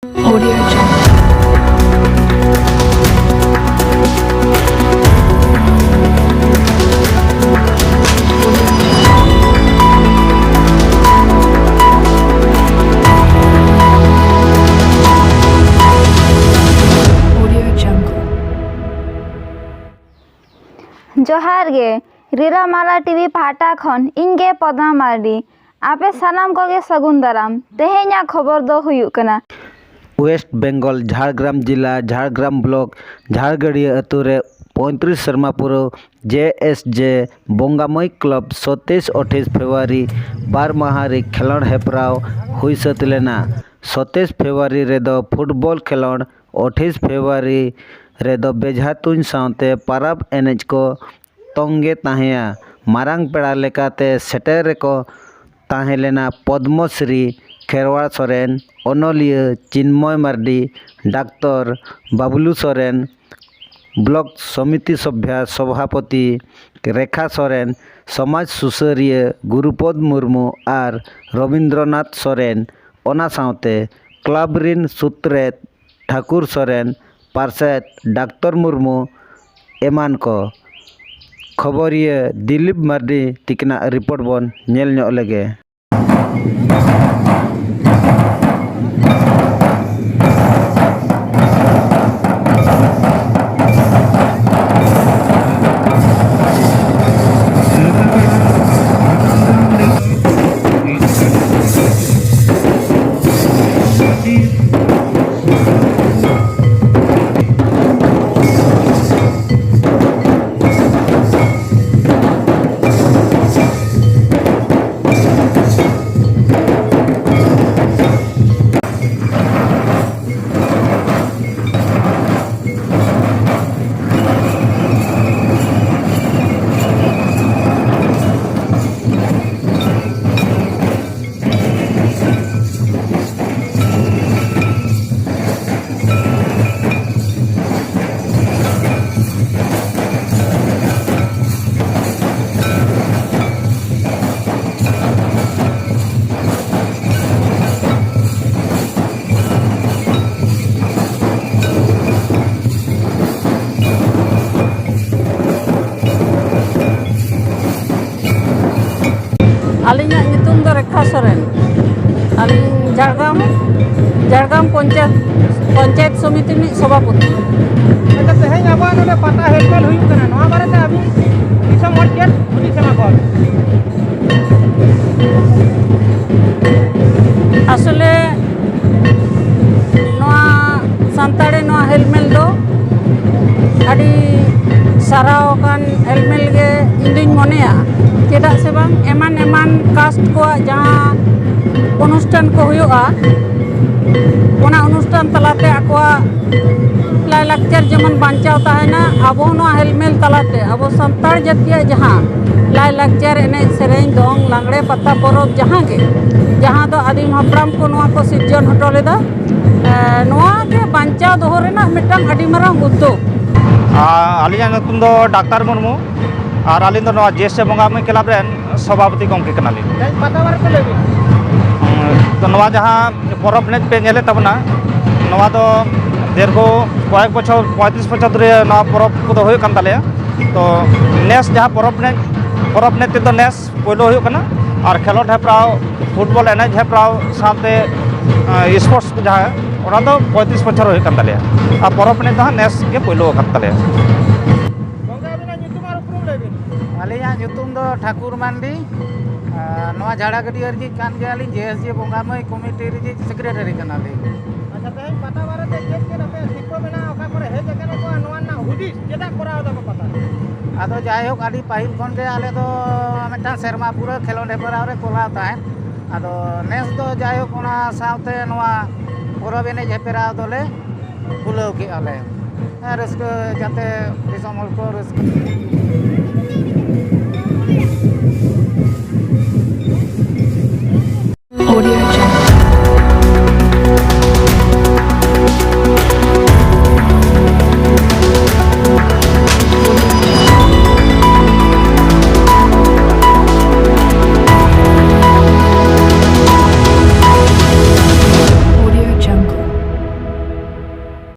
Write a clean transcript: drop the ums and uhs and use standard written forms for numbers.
Audio Jungle. Audio Jungle. जोहार गे रीरामाला TV पाटा खन इनगे पद्मा मार्डी आपे सानाम कोगे सगुन दाराम तेहेኛ खबर दो हुयुक कना वेस्ट बेंगल झाड़ग्राम जिला झाड़ग्राम ब्लॉक झाड़गड़िया अतु रे 35 शर्मापुर JSJ बोंगामई क्लब 27-28 फेब्रुआरी 12 माहारी खेलोड हेपराव हुई सतलेना 27 फेब्रुआरी रेदो फुटबॉल खेलोड 28 फेब्रुआरी रेदो बेझा तुन सावते पाराब एनेज को तोंगे ताहेया मारांग पेड़ा लेकाते सेटेर को ताहेलेना पद्मश्री खेरवाड़ सोरेन अनलिया चिन्मय मार्डी डाक्टर बाबुलू सोरेन ब्लॉक समिति सभ्या सभापति रेखा सोरेन समाज सुसरिया गुरुपद मुर्मू और रविंद्रनाथ सोरेन ओना सावते क्लब रिन सुत्रेत ठाकुर सोरेन पार्षद डाक्टर मुर्मू एमान को खबरिया दिलीप मार्डी तिकना रिपोर्ट बन नेल ᱧᱚᱜ लेगे। आलिंगा नितुम दो रेखा सोरेन आलिंग झाड़ग्राम पंचायत समिति में सभापति अच्छा तेहें आबा नोडे पाता हेलमेल हुई कना नोआ बारे अभी दिसम हर चेत हुदी सेमा को आसले नोआ संताड़े नोआ हेलमेल दो आदि साराव कान हेलमेल गे इंदिन मोनेया चेदा से बांग एमान एमान कास्ट को जहाँ अनुष्ठान को हुआ ओना अनुष्ठान तलाते आकवा लाई लाक्चर जेमन बांचाव ताहेना आबो नोआ हेलमेल तलाते आबो संताड़ जातिया जहाँ लाई लाक्चर एने सेरेंज दोंग लांगड़े पत्ता परब जहाँ दो आदिम हपड़ाम को नोआ को सिर्जन हटो लेदा नोआ के बांचाव दोहो रेना मिटांग आदि मारांग उद्योग आलिया नतुम दो डाक्टर मुर्मू और आलिन दो नोआ जेसे बोंगामई क्लब रेन सभापति गमके कनाली पाता बारे को लेबी तो नोआ जहाँ परब नेज पे नेले तबना नोआ दो दीर्घ कয়েক বছর 35 বছর ধরে নওয়া পরব কো হয়ে কান তালেয়া তো নেস जहाँ परब नेज तो नेस पहलो हो कना और खेलोड हेपराव फुटबॉल एनेज हेपराव साथे स्पोर्ट्स को जहाँ ओना तो 35 बছर हो कान तालेया और परब नेज तो नेस के पहलो कान तालेया गंगा बिना nyutum और उपरुम लेबी आलिया nyutum दो ठाकुर मांडी नोआ झाड़ागड़िया री कान गेली JSJ बोंगामई कमिटी री सेक्रेटरी कनाली अच्छा तेहें पता बारे ते चेक के रपे सिको बिना ओका करे हे जगह को नोआ ना हुदिस चेदा कराव दा पता आदो जायहोक आदि पाहिल खन गे आले दो मिटा सेरमा पूरा खेलोड हेपराव रे कोलाव ताहेन आदो नेस दो जायहोक ओना सावते नोआ परब एनेज हेपराव दोले खुलाव के आले रस्क जाते दिसम हल को रस्क